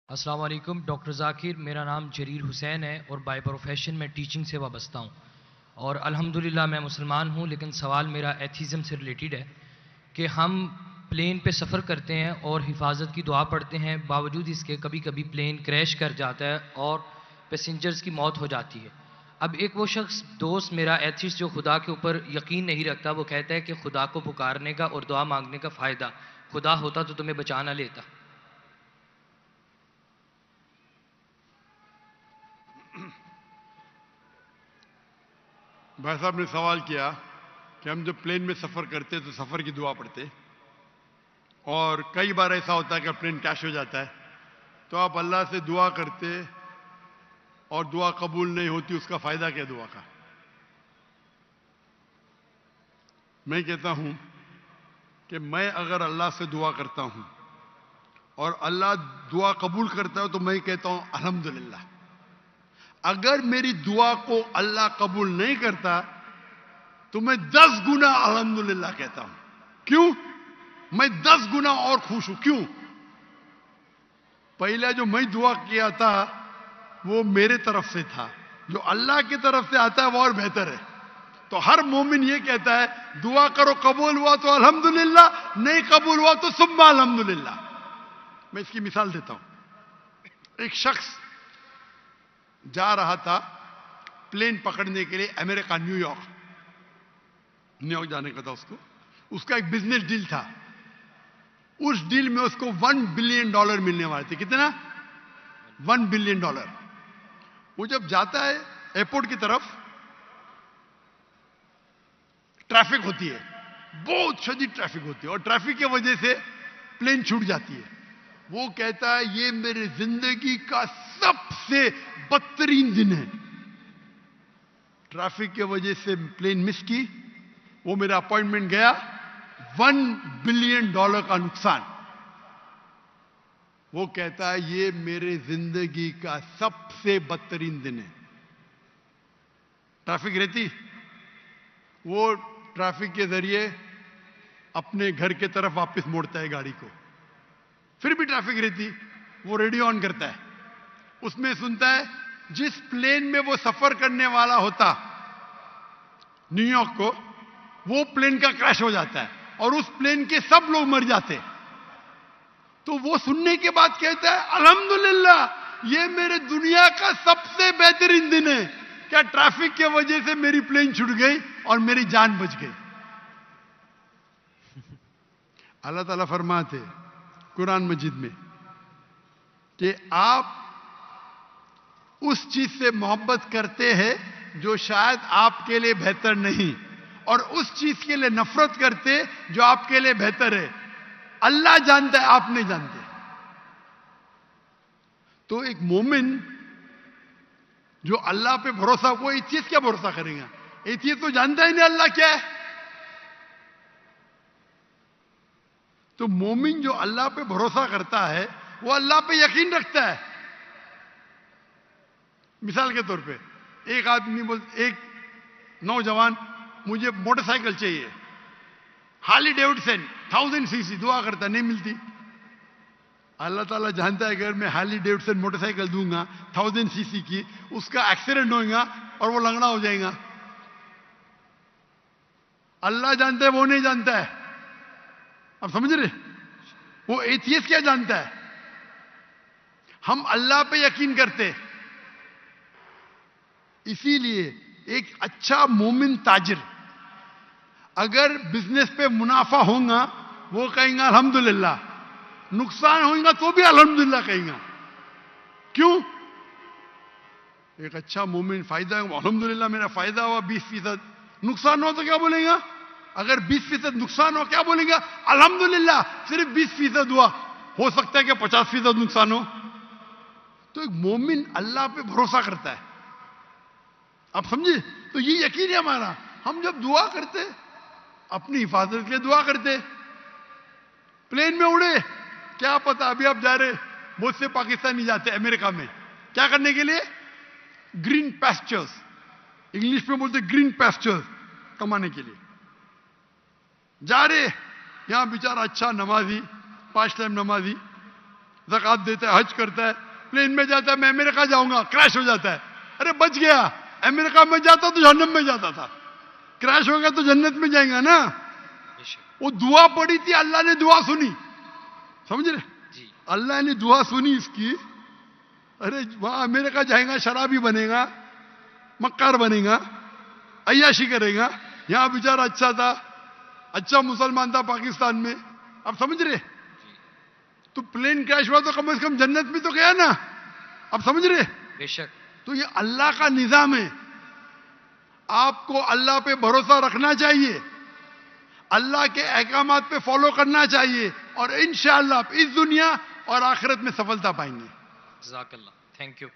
السلام علیکم ڈاکٹر ذاکر، میرا نام جریر حسین ہے اور بائی پروفیشن میں ٹیچنگ سے وابستہ ہوں اور الحمدللہ میں مسلمان ہوں، لیکن سوال میرا ایتھیزم سے ریلیٹڈ ہے کہ ہم پلین پہ سفر کرتے ہیں اور حفاظت کی دعا پڑھتے ہیں، باوجود اس کے کبھی کبھی پلین کریش کر جاتا ہے اور پیسنجرز کی موت ہو جاتی ہے۔ اب ایک وہ شخص دوست میرا ایتھیسٹ جو خدا کے اوپر یقین نہیں رکھتا، وہ کہتا ہے کہ خدا کو پکارنے کا اور دعا مانگنے کا فائدہ، خدا ہوتا تو تمہیں بچا نہ لیتا۔ بھائی صاحب نے سوال کیا کہ ہم جب پلین میں سفر کرتے تو سفر کی دعا پڑھتے، اور کئی بار ایسا ہوتا ہے کہ پلین کریش ہو جاتا ہے تو آپ اللہ سے دعا کرتے اور دعا قبول نہیں ہوتی، اس کا فائدہ کیا دعا کا؟ میں کہتا ہوں کہ میں اگر اللہ سے دعا کرتا ہوں اور اللہ دعا قبول کرتا ہے تو میں کہتا ہوں الحمدللہ۔ اگر میری دعا کو اللہ قبول نہیں کرتا تو میں 10 گنا الحمدللہ کہتا ہوں۔ کیوں؟ میں 10 گنا اور خوش ہوں۔ کیوں؟ پہلا جو میں دعا کیا تھا وہ میرے طرف سے تھا، جو اللہ کی طرف سے آتا ہے وہ اور بہتر ہے۔ تو ہر مومن یہ کہتا ہے دعا کرو، قبول ہوا تو الحمدللہ، نہیں قبول ہوا تو ثم الحمدللہ۔ میں اس کی مثال دیتا ہوں۔ ایک شخص جا رہا تھا پلین پکڑنے کے لیے امریکہ، نیو یارک جانے کا تھا اس کا ایک بزنس ڈیل تھا۔ اس ڈیل میں اس کو $1 بلین ملنے والے تھے۔ کتنا؟ $1 بلین۔ وہ جب جاتا ہے ایئرپورٹ کی طرف، ٹریفک ہوتی ہے، بہت شدید ٹریفک ہوتی ہے، اور ٹریفک کی وجہ سے پلین چھوٹ جاتی ہے۔ وہ کہتا ہے یہ میری زندگی کا سب سے بدترین دن ہے۔ ٹریفک کی وجہ سے پلین مس کی، وہ میرا اپوائنٹمنٹ گیا، $1 بلین کا نقصان۔ وہ کہتا ہے یہ میرے زندگی کا سب سے بدترین دن ہے۔ ٹریفک رہتی، وہ ٹریفک کے ذریعے اپنے گھر کے طرف واپس موڑتا ہے گاڑی کو، پھر بھی ٹریفک رہتی، وہ ریڈیو آن کرتا ہے، اس میں سنتا ہے جس پلین میں وہ سفر کرنے والا ہوتا نیو یارک کو، وہ پلین کا کریش ہو جاتا ہے اور اس پلین کے سب لوگ مر جاتے۔ تو وہ سننے کے بعد کہتا ہے الحمدللہ یہ میرے دنیا کا سب سے بہترین دن ہے، کیا ٹریفک کی وجہ سے میری پلین چھوٹ گئی اور میری جان بچ گئی۔ اللہ تعالیٰ فرماتے قرآن مجید میں کہ آپ اس چیز سے محبت کرتے ہیں جو شاید آپ کے لیے بہتر نہیں، اور اس چیز کے لیے نفرت کرتے جو آپ کے لیے بہتر ہے۔ اللہ جانتا ہے، آپ نہیں جانتے۔ تو ایک مومن جو اللہ پہ بھروسہ، وہ ایتھیسٹ کیا بھروسہ کرے گا؟ ایتھیسٹ تو جانتا ہی نہیں اللہ کیا ہے۔ تو مومن جو اللہ پہ بھروسہ کرتا ہے وہ اللہ پہ یقین رکھتا ہے۔ مثال کے طور پہ ایک نوجوان مجھے موٹر سائیکل چاہیے، ہارلی ڈیوڈسن 1000 cc، دعا کرتا نہیں ملتی۔ اللہ تعالیٰ جانتا ہے اگر میں ہارلی ڈیوڈسن موٹر سائیکل دوں گا 1000 cc کی، اس کا ایکسیڈنٹ ہوگا اور وہ لنگڑا ہو جائے گا۔ اللہ جانتا ہے، وہ نہیں جانتا ہے۔ اب سمجھ رہے؟ وہ ایتھیسٹ کیا جانتا ہے؟ ہم اللہ پہ یقین کرتے۔ اسی لیے ایک اچھا مومن تاجر اگر بزنس پہ منافع ہوگا وہ کہیں گا الحمدللہ، نقصان ہوگا تو بھی الحمدللہ کہیں گا۔ کیوں؟ ایک اچھا مومن فائدہ الحمدللہ میرا فائدہ ہوا 20%، نقصان ہو تو کیا بولیں گا؟ اگر 20% نقصان ہو کیا بولیں گا؟ الحمدللہ صرف 20% ہوا، ہو سکتا ہے کہ 50% نقصان ہو۔ تو ایک مومن اللہ پہ بھروسہ کرتا ہے۔ آپ سمجھے؟ تو یہ یقین ہے ہمارا۔ ہم جب دعا کرتے اپنی حفاظت کے لیے دعا کرتے، پلین میں اڑے، کیا پتا ابھی آپ جا رہے، بہت سے پاکستانی جاتے امریکہ میں کیا کرنے کے لیے؟ گرین پیسچرز، انگلش میں بولتے گرین پیسچرز کمانے کے لیے جا رہے۔ یہاں بیچارہ اچھا نمازی، 5 ٹائم نمازی، زکات دیتا ہے, حج کرتا ہے, پلین میں جاتا ہے, میں امریکہ جاؤں گا, کریش ہو جاتا ہے, ارے بچ گیا, امریکہ میں جاتا تو جہنم میں جاتا تھا, کریش ہو گیا تو جنت میں جائیں گا نا. وہ دعا پڑی تھی, اللہ نے دعا سنی, سمجھ رہے, اللہ نے دعا سنی اس کی. ارے وہاں امریکہ جائیں گا, شرابی بنے گا, مکار بنے گا, عیاشی کرے گا. یہاں بیچارہ اچھا تھا, اچھا مسلمان تھا پاکستان میں. اب سمجھ رہے, تو پلین کریش ہوا تو کم از کم جنت میں تو گیا نا. اب سمجھ رہے, بے شک. تو یہ اللہ کا نظام ہے. آپ کو اللہ پہ بھروسہ رکھنا چاہیے, اللہ کے احکامات پہ فالو کرنا چاہیے, اور انشاءاللہ آپ اس دنیا اور آخرت میں سفلتا پائیں گے. جزاک اللہ, تھینک یو.